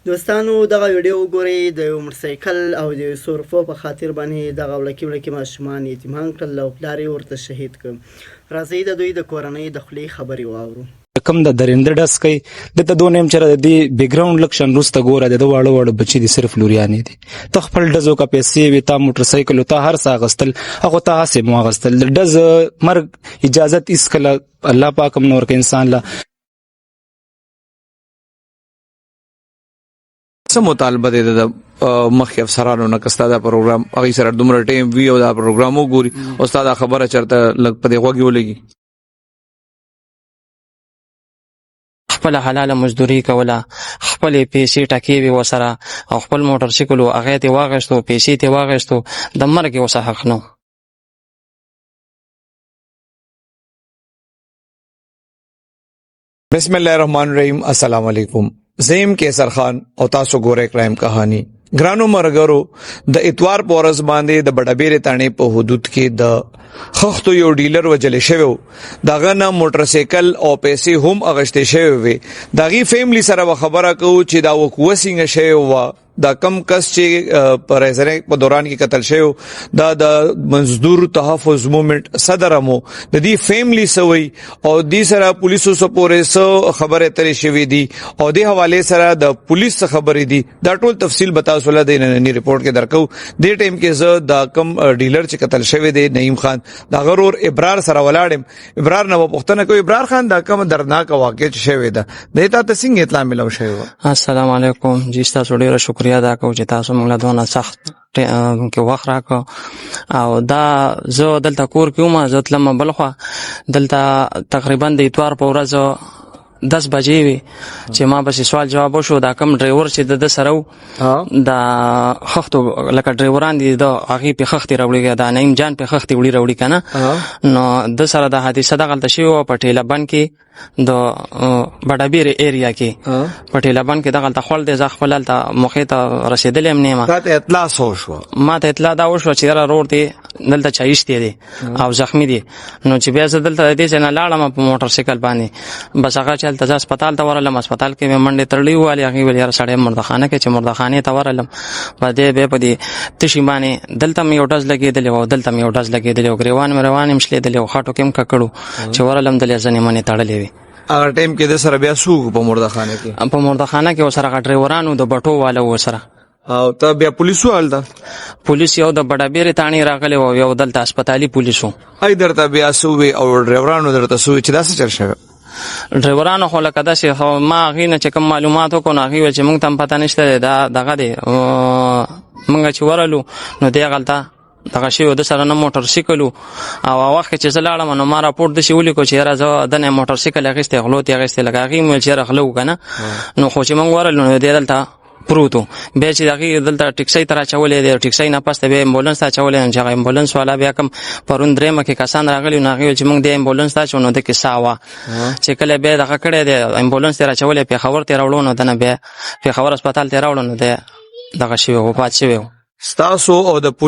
دوستانو دغه ویډیو وګورئ د یو موټرسایکل او د یو سورفو په خاطر باندې دغه ولکې ماشومان یتیمان کړل او پلار یې ورته شهید کړ. راځئ د دوی د کورنۍ د خولې خبرې واورو. کم د درنده ډس کوي دته دوه نیم چر د بیکګراوند لکشن روسته ګوره د واړه واړه بچي دي صرف لوريانې دي ته خپل ډزو کا پیسې وي تا موټرسایکل ته هر څه غستل هغه ته هسه مو غستل ډز مرګ اجازت اس کله الله پاک هم نور کې انسان لا سم مطالبه ده د مخکې افسرانو نه کستا دا پروګرام هغه سره دومره ټیم وی او دا پروګرام وګوري استاد خبره چرته لګ په دغه وګي ولګي خپل حلاله مزدوري کوله خپل پیسې ټکی وی وسره او خپل موټر سایکل هغه ته واغښتو پیسې ته واغښتو د مرګ وسه حق نو. بسم الله الرحمن الرحیم. السلام علیکم. زیم کیسر خان او تاسو ګوره کرایم کہانی. ګرانو مرګرو د اتوار پورز باندې د بډابېره تانه په حدود کې د خختو یو ډیلر وجل شوی دغه نه موټر سایکل او پیسې هم اغشته شوی وي. دغه فیملی سره خبره کو چې دا وکوسینګ شوی و دا کم کس چې پر ازرق په دوران کې قتل شوی دا د مزدور تحفظ موومېنټ صدرمو د دې فیملی سوي او د سره پولیسو سپورې سو خبره ترې شوی دي او د حواله سره د پولیس خبرې دي دا ټول تفصیل بتا سول د نننی ریپورت کې درکو. د ټیم کې زه دا کم ډیلر چې قتل شوی دی نعیم خان دا غرور ابرار سره ولاړم. ابرار نه پوښتنه کوي ابرار خان دا کم دردناک واقع شوی دا د تاسو څنګه اطلاع ملو شوی؟ السلام علیکم جی تاسو ډیره شکریا دا کو چې تاسو موږ له دونه سخت کې وخت راکو او دا زه دلته کور کې ما زه تلم بلخوا دلته تقریبا د اتوار په ورځ 10 بجې وي چې ما بس سوال جواب وشو دا کم ډرایور چې د سره دا خختو لکه ډرایوران دي د هغه په خختي راوړي دا نعیم جان په خختي وړي کنه نو د سره د حادثه د غلطه شی او پټیله بن کې د بډابیر ایریا کې پټیله بن کې د غلطه خپل د ځخپل ته مخې ته رسیدل هم نیمه ته اطلاع شو ما ته اطلاع دا وشو چې را روډ دی دلته چایشته دي او زخمی دي نو چې بیا دلته د دې نه لاړم په موټر سایکل باندې بس هغه چل ته هسپتال ته ورلم هسپتال کې منډه تړلی والی هغه ویل یار سړی مردخانه کې چې مردخانه ته ورلم په دې به په دې تشی باندې دلته مې وټاز لګېدل او دلته مې وټاز لګېدل او غریوان مې روان مشلې دل او خاطو کې ککړو چې ورلم دلې ځنې منې تړلې وي. هغه ټیم کې د سره بیا سو په مردخانه کې وسره ډرایورانو د بټو والو وسره او ته بیا پولیسو حالت پولیس یو د بډابېره تانی راغلی او یو دلته هسپتالي پولیسو اې درته بیا سو او ډرایورانو درته سو چې داسې چل شوی ډرایورانو خو لکه داسې ما غینه چې کوم معلومات وکړو هغه چې موږ تم پته نشته دا دغه دی موږ چې ورلو نو دی غلطه دغه شی د سره نه موټر سایکل او وخت چې زلاړم نو ما راپورټ د شی ولیکو چې راځه د نه موټر سایکل غشته غلوت غشته لګاغي مې چې راخلو کنه نو خو چې موږ ورلو نو دی دلته پروتو به چې دغه دلته ټیکسي تر چولې دی ټیکسي نه پسته به امبولانس ته چولې چې امبولانس والا بیا کوم پرون درېمه کې کسان راغلی نو هغه چې موږ د امبولانس ته چونو د کې ساوا چې کله به دغه کړه دی امبولانس ته چولې په خبر ته راوړو نو دنه به په خبر هسپتال ته راوړو نو دغه شی وفات شوی. ستاسو او د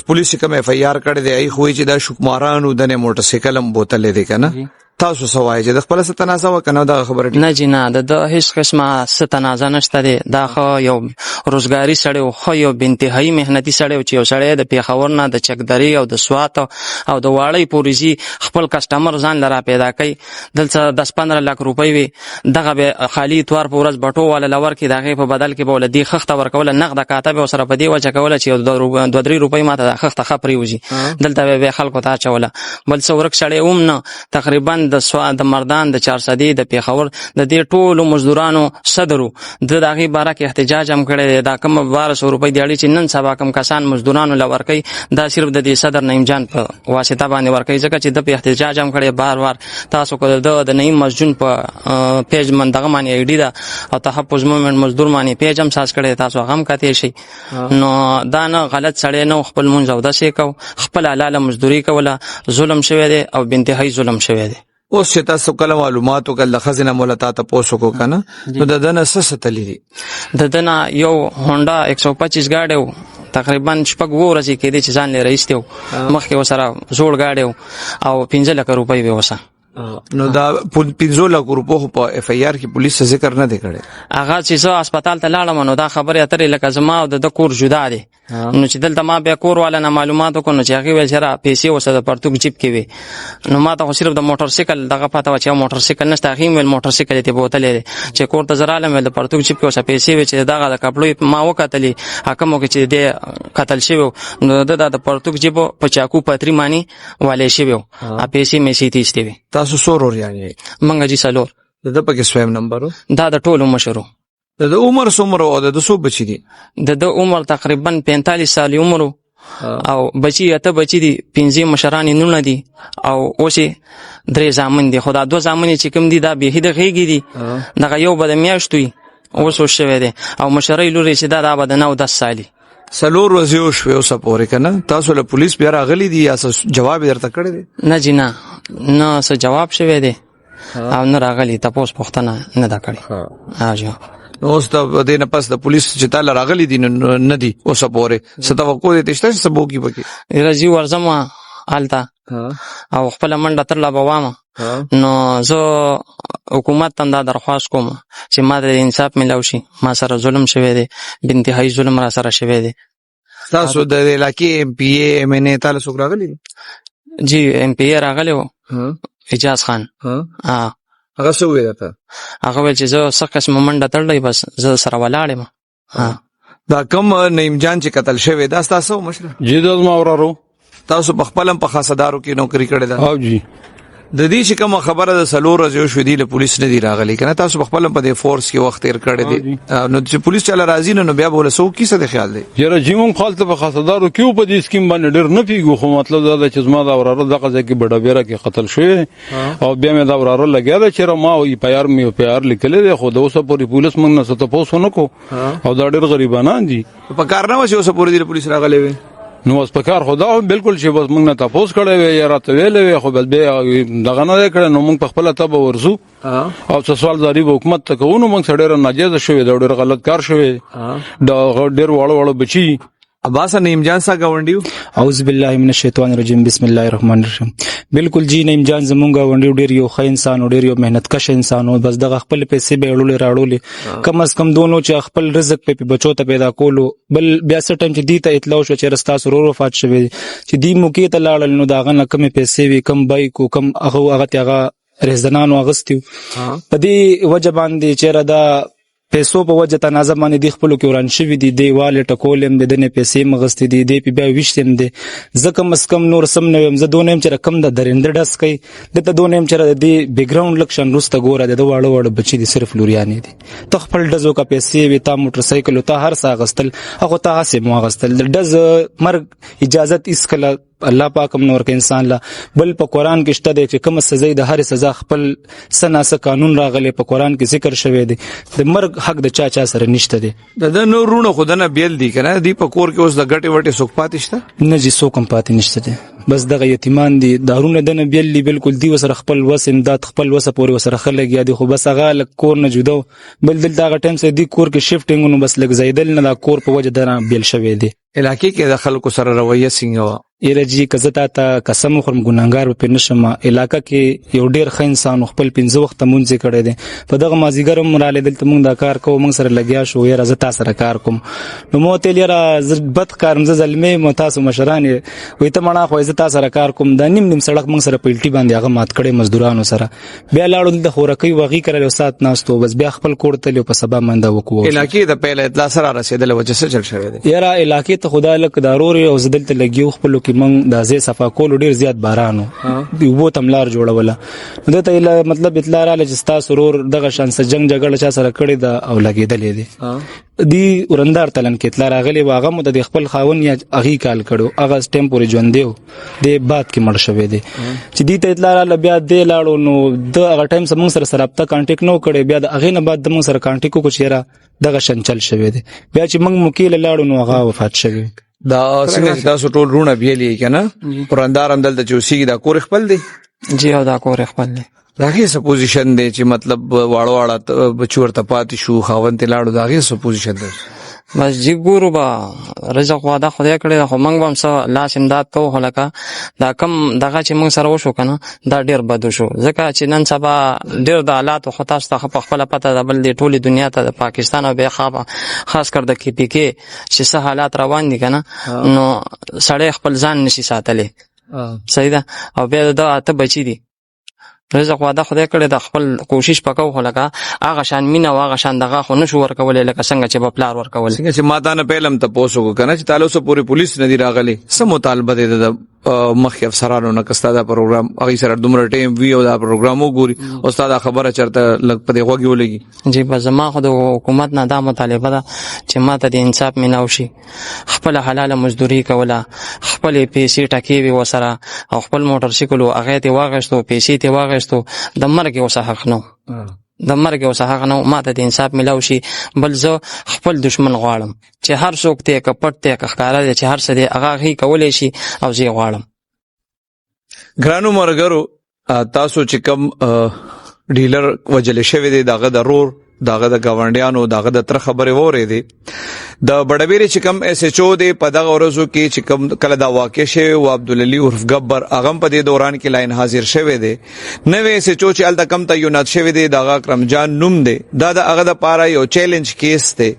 پولیس کوم اف ای آر کړی دی ای خو چې د شکمارانو د موټر سایکل هم بوتل دی کنه تاسو سوای چې د خپل ستنازه وکنه دا خبره نه جنا د هیڅ قسمه ستنازه نشته دی دا خو یو روزګاری سړی خو یو بنتهایی مهنتي سړی چې یو سړی د پیښور نه د چکدری او د سوات او د واړی پولیسي خپل کسٹمر ځان لرا پیدا کوي دلته 10-15 لک روپۍ وي دغه به خالی اتوار په ورځ بټو ولا لور کې دغه په بدل کې بوله دی خخته ورکول نقد کاتب سره په دی وجه کوله چې 2-3 روپۍ ماته خخته خپري وږي دلته به خلکو ته چوله بل څورک سړی اوم نه تقریبا د مردان د 400 د پیښور د دې ټولو مزدورانو صدرو د دغه باره کې احتجاج هم کړی دا کم 1200 روپۍ دی چې نن سبا کم کسان مزدورانو لور کوي دا صرف د دې صدر نعیم جان په واسطه باندې ور کوي ځکه چې د احتجاج هم کړی بار تاسو کو د نعیم مسجون په پیج منځه باندې ای ډی دا او تحفظ موومېنټ مزدور باندې پیج هم ساز کړی تاسو هم کته شي نو دا نه غلط سړی نو خپل مونږ او د شي کو خپل حلاله مزدوري کوله ظلم شوی دی او بنتهایی ظلم شوی دی. اوس چې تاسو کله معلومات وکړه خزینه مولتا ته پوسو کو کنه نو د دنه سستلی دي د دنه یو هونډا 125 گاډیو تقریبا شپږ ورځې کې دي چې ځان لري ایستو مخکې وسره زوړ گاډیو او 15 لک روپۍ به وسه نو دا 15 لک روپو په اف ای آر کې پولیس ذکر نه دی کړی. هغه چې زه هسپتال ته لاړم نو دا خبره اترې لکه زما او د کور جدا دی. نو چې دلته ما بیا کور والا نه معلومات وکړو نو چې هغه ویل چې را پیسې اوسه د پرتوګ جیب کې وي. نو ما ته خو صرف د موټر سایکل دغه پته و چې موټر سایکل نشته. هغه ویل موټر سایکل ته بوتلې چې کور ته زرالم د پرتوګ جیب کې اوسه پیسې وي چې دغه د کپړو ما وکتلې حکم وکړي چې د قتل شوی نو د پرتوګ جیب په چاکو پتری مانی والے شوی ا پیسې مې سي تیشته وي. تاسو سورور یعنی منګه جی سالور د پکې سویم نمبر دا د ټولو مشرو د عمر څومره او د سو بچی دي؟ د عمر تقریبا 45 سال عمر او بچی اته بچی دي 15 مشران نونه دي او اوسه درې زامن دي. خدا دو زامن چې کوم دي دا به هیڅ غيږي دي دغه یو بد میاشتوي اوسه شوی دي او مشرای لوري چې دا بد 9-10 سالي سلور ورځې شوي اوس پورې کنه. تاسو له پولیس بیا راغلي دي یا جواب درته کړی دی؟ نه جی نه څه جواب شوی دی او نه راغلی تاسو پوښتنه نه دا کړی. ها جی اوس ته د نه پس د پولیس چې تعالی راغلي دي نه دي اوس پورې ستوقع دي تشته سبو کی پکې راځي ورزم حالتا او خپل منډه تر لا بوامه. نو زه حکومت ته دا درخواست کوم چې ما د انصاف ملو شي. ما سره ظلم شوی دی بنتهایی ظلم را سره شوی دی. تاسو د علاقې ایم پی ای ایم ان ای تعالی څوک راغلي دي؟ جی ایم پی ای راغلی و اجاز خان. هغه څه ویل تا؟ هغه ویل چې زه سخت منډه تړلې بس زه سره ولاړم. دا کوم نعیم جان چې قتل شوی دا تاسو مشر؟ جی دا ما ورارو. تاسو په خپلم په خاصدارو کې نوکری کړې ده؟ او جی د دې چې کوم خبره د سلور ورځې شو دی له پولیس نه دی راغلی کنه. تاسو خپل په دې فورس کې وخت تیر کړی دی نو چې پولیس چاله راځي نو بیا بوله سو کیسه د خیال دی یاره جیمون خالته په خاصدارو کې په دې سکیم باندې ډېر نه پیګو. خو مطلب دا چې زما دا وراره دغه ځکه بډا بیره کې قتل شوی او بیا مې دا وراره لګیا دا چې ما او پیار مې پیار لیکلې خو د اوسه پوری پولیس موږ نه ستو پوسو نه کو او دا ډېر غریبانان دي په کار نه و چې اوسه پوری د پولیس راغلی وي. نو اوس په کار خدا بالکل چې بس موږ نه تاسو کړی وي یا راته ویلې خو بل به دغه نه کړ نو موږ په خپل ته به ورزو او څه سوال زاري حکومت ته کوو نو موږ سره ډېر ناجیز شوی دا ډېر غلط کار شوی دا ډېر وړو بچي. عباس نعیم جان سا گاونډیو اعوذ بالله من الشیطان الرجیم بسم الله الرحمن الرحیم. بالکل جی نعیم جان زمونږ غونډیو ډیر یو ښه انسان او ډیر یو مهنت کش انسان او بس دغه خپل پیسې به وړولې راړولې کم از کم دونو چې خپل رزق په بچو ته پیدا کولو. بل بیا څه ټایم چې دی ته اطلاع شو چې رستا سرور وفات شوی چې دی موکې ته لاړل نو داغه نه کم پیسې وی کم بایک او کم هغه رزدنانو اغستیو په دې وجه باندې چې را دا پیسو په وجه تنازع باندې د خپل کې وران شوی دی دیواله ټکولم د دنه پیسې مغستې دی دی په بیا وشتم دی زکه مسکم نور سم نه ويم زه دونیم چې رقم د درنده ډس کوي د دونیم چې د بیک گراوند لکشن روسته ګوره د واړو واړو بچی دي صرف لوريانې دي ته خپل دزو کا پیسې وي تا موټر سایکل ته هر سا غستل هغه ته سه مو غستل د دز مرګ اجازت اسکله الله پاک هم نور کې انسان لا بل په قران کې شته د کوم سزا د هر سزا خپل سناسه قانون راغلی په قران کې ذکر شوی دی د مرګ حق د چا سره نشته دی د نور رونو خدانه بیل دی کنه دی په کور کې اوس د غټي وټي سوک پاتې شته نه جی سوک هم پاتې نشته دی بس دغه یتیمان دي دارونه دنه بیل دی بالکل دی وسره خپل وس امداد خپل وس پورې وسره خلک یا دی خو بس هغه لک کور نه جوړو بل دل دا ټایم سره دی کور کې شیفټینګ نو بس لګ زیدل نه دا کور په وجه درا بیل شوی دی علاقې کې د خلکو سره رویه څنګه ایرجی کزتا ته قسم خورم ګناګار په نشم علاقہ کې یو ډیر ښه انسان خپل 15 وخت مونږ کړی دی په دغه مازیګرم مراله دلته مونږ دا کار کوو مونږ سره لګیا شو یا زتا سره کار کوم نو مو ته لرا بد کارم زلمه مو تاسو مشران وي ته مړه خو زتا سره کار کوم د نیم سړک مونږ سره پلټي باندې هغه مات کړي مزدورانو سره بیا لاړو د خورکۍ وغي کړل او سات ناستو بس بیا خپل کور ته په سبا منده وکوه علاقې د پهله اطلاع سره رسیدل وجه څه چل شوی دی یاره علاقې ته خدای لک دارور او زدلته لګیو خپل کې مونږ د ازې صفا کول ډیر زیات بارانو دی وو تملار جوړوله نو ته مطلب اطلاع را لجستا سرور دغه شان سره جنگ جګړه چا سره کړی دا او لګیدلې دي دی ورندار تلن کې اطلاع راغلی واغه مو د خپل خاون یا اغي کال کړو اغه ټیم پورې ژوند دیو د بعد کې مړ شوی دی چې دی ته اطلاع را بیا دی لاړو نو د هغه ټیم سره موږ سره رابطه کانټیکټ نو کړی بیا د اغه نه بعد د موږ سره کانټیکټ کو چیرې دغه شنچل شوی دی بیا چې موږ موکیل لاړو نو هغه وفات شوی دا څنګه تاسو ټول رونه بیلې کنه پراندار اندل د چوسی دا کور خپل دی جی او دا کور خپل دی داغه سپوزیشن دی چې مطلب واړو واړه بچور ته پاتې شو خاون ته لاړو داغه سپوزیشن دی بس جی ګورو با رزق واده خدای کړی خو موږ هم څه لاس امداد کوو خو لکه دا کم دغه چې موږ سره وشو کنه دا ډیر بد شو ځکه چې نن سبا ډیر د حالات خو تاسو ته په خپل پته ده بل د ټولي دنیا ته د پاکستان او به خاص کر د کې پی کې چې څه حالات روان دي کنه نو سړی خپل ځان نشي ساتلی صحیح ده او بیا د اته بچی دي رزق واده خدای کړی د خپل کوشش پکاو خو لکه هغه شان مینه او هغه شان دغه خو نشو ورکول لکه څنګه چې په پلار ورکول څنګه چې ماته نه پهلم ته پوسو کنه چې تعالی سره پوری پولیس نه دی راغلی سم مطالبه دي د مخکې افسرانو نه کستا دا پروګرام هغه سره دومره ټیم وی او دا پروګرام وګوري استاد خبره چرته لګ په دی غوږی ولګي جی په زما خو د حکومت نه دا مطالبه ده چې ماته د انصاف ملاو شي خپل حلاله مزدوري کوله خپل پیسې ټکی وي وسره او خپل موټر سایکل هغه ته واغښتو پیسې ته واغښتو د مرګ وسه حق نو د مرګ وسه حق نو ماته د انصاف ملاو شي بل زه خپل دشمن غواړم چې هر څوک ته کپټ ته ښکارا چې هر څه دی هغه هی کولای شي او زه غواړم ګرانو مرګرو تاسو چې کوم ډیلر وجل شوی دی دغه ضرور داغه د گاونډیانو داغه د تر خبره وره دي د بډبيري چې کوم اس ایچ او دی په دغه ورځو کې چې کوم کله دا واقع شوی او عبد العلی عرف گبر اغم په دې دوران کې لاین حاضر شوی دی نوې اس ایچ او چې ال کم تعینات شوی دی دغه کرم جان نوم دی دا د هغه د پاره یو چیلنج کیس دی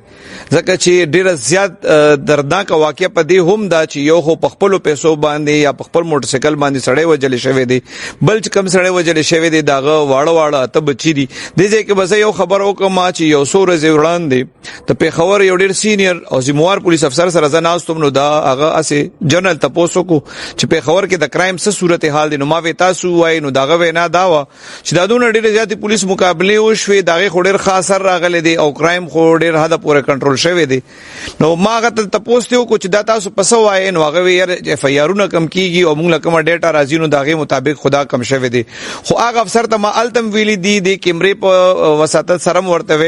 ځکه چې ډیر زیات دردناک واقع په دې هم دا چې یو خو په خپل پیسو باندې یا په خپل موټر سایکل باندې سړی وجل شوی دی بل چې کوم سړی وجل شوی دی دغه واړه ته بچی دی د دې کې بس یو خبر وکم چې یو سور زیوران دی ته په خبر یو ډیر سینیئر او زموار پولیس افسر سره زناستم نو دا هغه اسه جنرال تاسو کو چې په خبر کې د کرایم څه صورتحال دی نو ما وې تاسو وای نو داغه وینا داوا چې دا دونه ډیر زیات پولیس مقابله وشوي داغه خډیر خاص راغله دی او کرایم خډیر هدا پوره کنټرول شوی دی نو ما غته تاسو کو چې دا تاسو پسو وای نو هغه وی اف آی آرونه کم کیږي او موږ کوم ډیټا راځي نو داغه مطابق خدا کم شوی دی خو هغه افسر ته ما التم ویلی دی د کیمرې په وساتت سره ورته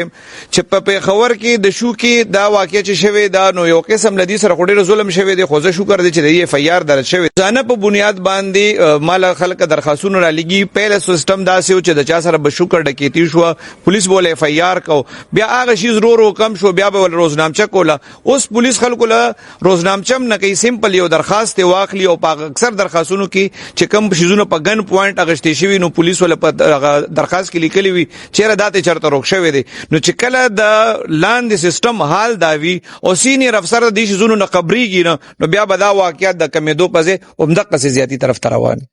چې په خبر کې د شو کې دا واقع چې شوی دا نو یو قسم لدی سره خډیر ظلم شوی دی خو زه شکر دي چې د اف آی آر درج شوی ځانه په بنیاد باندې مال خلک درخواستونه را لګي پهله سیستم دا سه چې د چا سره به شکر ډکېتی شو پولیس بوله اف آی آر کو بیا هغه شی ضرور کم شو بیا به روزنامچه کوله اوس پولیس خلکو له روزنامچم نه کوي سیمپل یو درخواست واخلي او په اکثر درخواستونو کې چې کم شیزونه په ګن پوینټ اغشتې شوی نو پولیس ول په درخواست کې لیکلی وي چیرې داته چرته روک شوی دی نو چې کله د لاندې سیستم حال داوی او سینیئر افسر د دې شزونو نه خبريږي نو بیا به دا واقعیت د کمیدو پځه عمدق څه زیاتی طرف روان